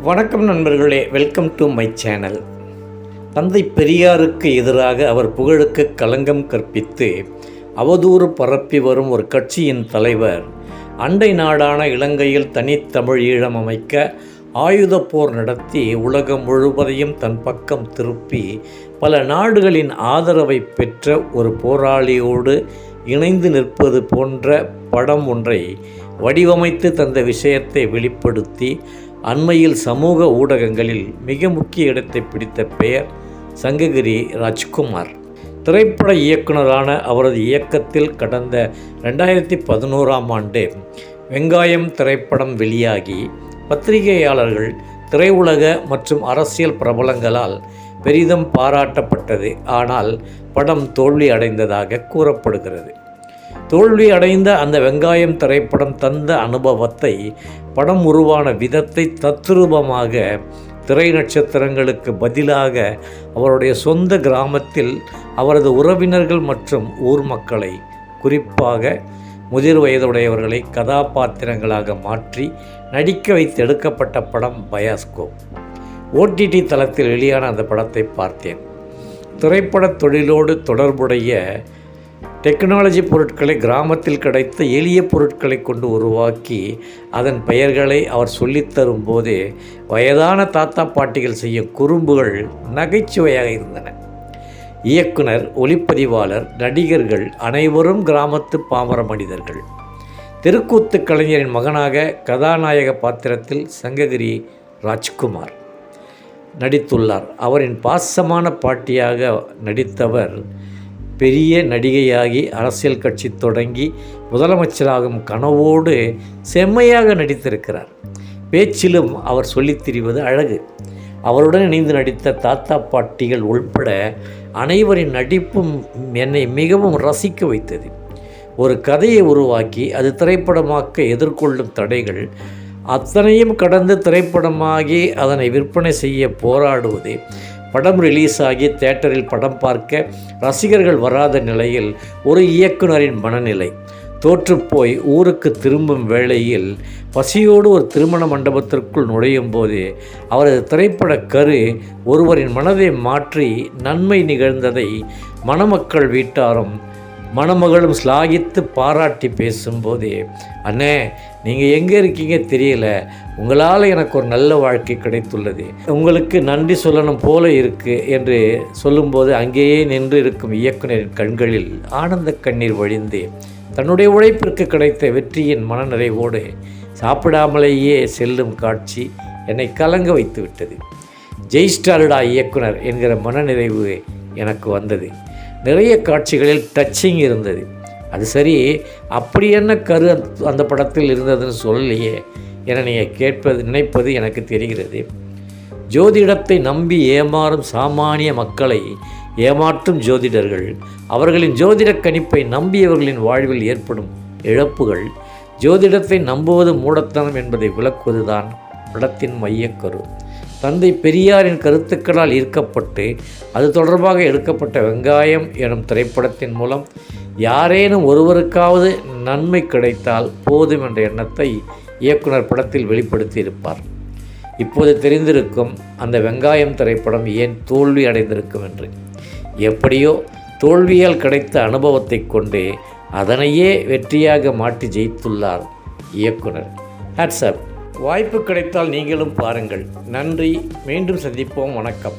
வணக்கம் நண்பர்களே, welcome to my channel. தந்தை பெரியாருக்கு எதிராக அவர் புகழுக்கு களங்கம் கற்பித்து அவதூறு பரப்பி வரும் ஒரு கட்சியின் தலைவர் அண்டை நாடான இலங்கையில் தனித்தமிழ் ஈழம் அமைக்க ஆயுத போர் நடத்தி உலகம் முழுவதையும் தன் பக்கம் திருப்பி பல நாடுகளின் ஆதரவை பெற்ற ஒரு போராளியோடு இணைந்து நிற்பது போன்ற படம் ஒன்றை வடிவமைத்து தந்த விஷயத்தை வெளிப்படுத்தி அண்மையில் சமூக ஊடகங்களில் மிக முக்கிய இடத்தை பிடித்த பெயர் சங்ககிரி ராஜ்குமார். திரைப்பட இயக்குனரான அவரது இயக்கத்தில் கடந்த 2011ஆம் ஆண்டு வெங்காயம் திரைப்படம் வெளியாகி பத்திரிகையாளர்கள், திரையுலக மற்றும் அரசியல் பிரபலங்களால் பெரிதும் பாராட்டப்பட்டது. ஆனால் படம் தோல்வி அடைந்ததாக கூறப்படுகிறது. தோல்வி அடைந்த அந்த வெங்காயம் திரைப்படம் தந்த அனுபவத்தை, படம் உருவான விதத்தை தத்ரூபமாக திரை நட்சத்திரங்களுக்கு பதிலாக அவருடைய சொந்த கிராமத்தில் அவரது உறவினர்கள் மற்றும் ஊர் மக்களை, குறிப்பாக முதிர் வயதுடையவர்களை கதாபாத்திரங்களாக மாற்றி நடிக்க வைத்து எடுக்கப்பட்ட படம் பயாஸ்கோப். ஓடிடி தளத்தில் வெளியான அந்த படத்தை பார்த்தேன். திரைப்படத் தொழிலோடு தொடர்புடைய டெக்னாலஜி பொருட்களை கிராமத்தில் கிடைத்த எளிய பொருட்களை கொண்டு உருவாக்கி அதன் பெயர்களை அவர் சொல்லித்தரும் போதே வயதான தாத்தா பாட்டிகள் செய்யும் குறும்புகள் நகைச்சுவையாக இருந்தன. இயக்குனர், ஒளிப்பதிவாளர், நடிகர்கள் அனைவரும் கிராமத்து பாமர மனிதர்கள். தெருக்கூத்து கலைஞரின் மகனாக கதாநாயக பாத்திரத்தில் சங்ககிரி ராஜ்குமார் நடித்துள்ளார். அவரின் பாசமான பாட்டியாக நடித்தவர் பெரிய நடிகையாகி அரசியல் கட்சி தொடங்கி முதலமைச்சராகும் கனவோடு செம்மையாக நடித்திருக்கிறார். பேச்சிலும் அவர் சொல்லித் திரிவது அழகு. அவருடன் இணைந்து நடித்த தாத்தா பாட்டிகள் உள்பட அனைவரின் நடிப்பும் என்னை மிகவும் ரசிக்க வைத்தது. ஒரு கதையை உருவாக்கி அது திரைப்படமாக்க எதிர்கொள்ளும் தடைகள் அத்தனையும் கடந்து திரைப்படமாகி அதனை விற்பனை செய்ய போராடுவது, படம் ரிலீஸ் ஆகி தியேட்டரில் படம் பார்க்க ரசிகர்கள் வராத நிலையில் ஒரு இயக்குனரின் மனநிலை, தோற்றுப்போய் ஊருக்கு திரும்பும் வேளையில் பசியோடு ஒரு திருமண மண்டபத்திற்குள் நுழையும் போது அவரது திரைப்பட கரு ஒருவரின் மனதை மாற்றி நன்மை நிகழ்ந்ததை மணமக்கள் வீட்டாரும் மணமகளும் ஸ்லாகித்து பாராட்டி பேசும்போதே, அண்ணே நீங்கள் எங்கே இருக்கீங்க தெரியல, உங்களால் எனக்கு ஒரு நல்ல வாழ்க்கை கிடைத்துள்ளது, உங்களுக்கு நன்றி சொல்லணும் போல இருக்குது என்று சொல்லும்போது அங்கேயே நின்று இருக்கும் இயக்குனரின் கண்களில் ஆனந்த கண்ணீர் வழிந்து தன்னுடைய உழைப்பிற்கு கிடைத்த வெற்றியின் மனநிறைவோடு சாப்பிடாமலேயே செல்லும் காட்சி என்னை கலங்க வைத்து விட்டது. ஜெய்ஸ்டார்டா இயக்குனர் என்கிற மனநிறைவு எனக்கு வந்தது. நிறைய காட்சிகளில் டச்சிங் இருந்தது. அது சரி, அப்படி என்ன கரு அந்த படத்தில் இருந்ததுன்னு சொல்லலையே என நீங்கள் நினைப்பது எனக்கு தெரிகிறது. ஜோதிடத்தை நம்பி ஏமாறும் சாமானிய மக்களை ஏமாற்றும் ஜோதிடர்கள், அவர்களின் ஜோதிட கணிப்பை நம்பியவர்களின் வாழ்வில் ஏற்படும் இழப்புகள், ஜோதிடத்தை நம்புவது மூடத்தனம் என்பதை விளக்குவதுதான் படத்தின் மையக்கரு. தந்தை பெரியாரின் கருத்துக்களால் ஈர்க்கப்பட்டு அது தொடர்பாக எடுக்கப்பட்ட வெங்காயம் எனும் திரைப்படத்தின் மூலம் யாரேனும் ஒருவருக்காவது நன்மை கிடைத்தால் போதும் என்ற எண்ணத்தை இயக்குனர் படத்தில் வெளிப்படுத்தி இருப்பார். இப்போது தெரிந்திருக்கும் அந்த வெங்காயம் திரைப்படம் ஏன் தோல்வி அடைந்திருக்கும் என்று. எப்படியோ தோல்வியால் கிடைத்த அனுபவத்தை கொண்டு அதனையே வெற்றியாக மாற்றி ஜெயித்துள்ளார் இயக்குனர். ஹேட்ஸ் அப். வாய்ப்பு கிடைத்தால் நீங்களும் பாருங்கள். நன்றி. மீண்டும் சந்திப்போம். வணக்கம்.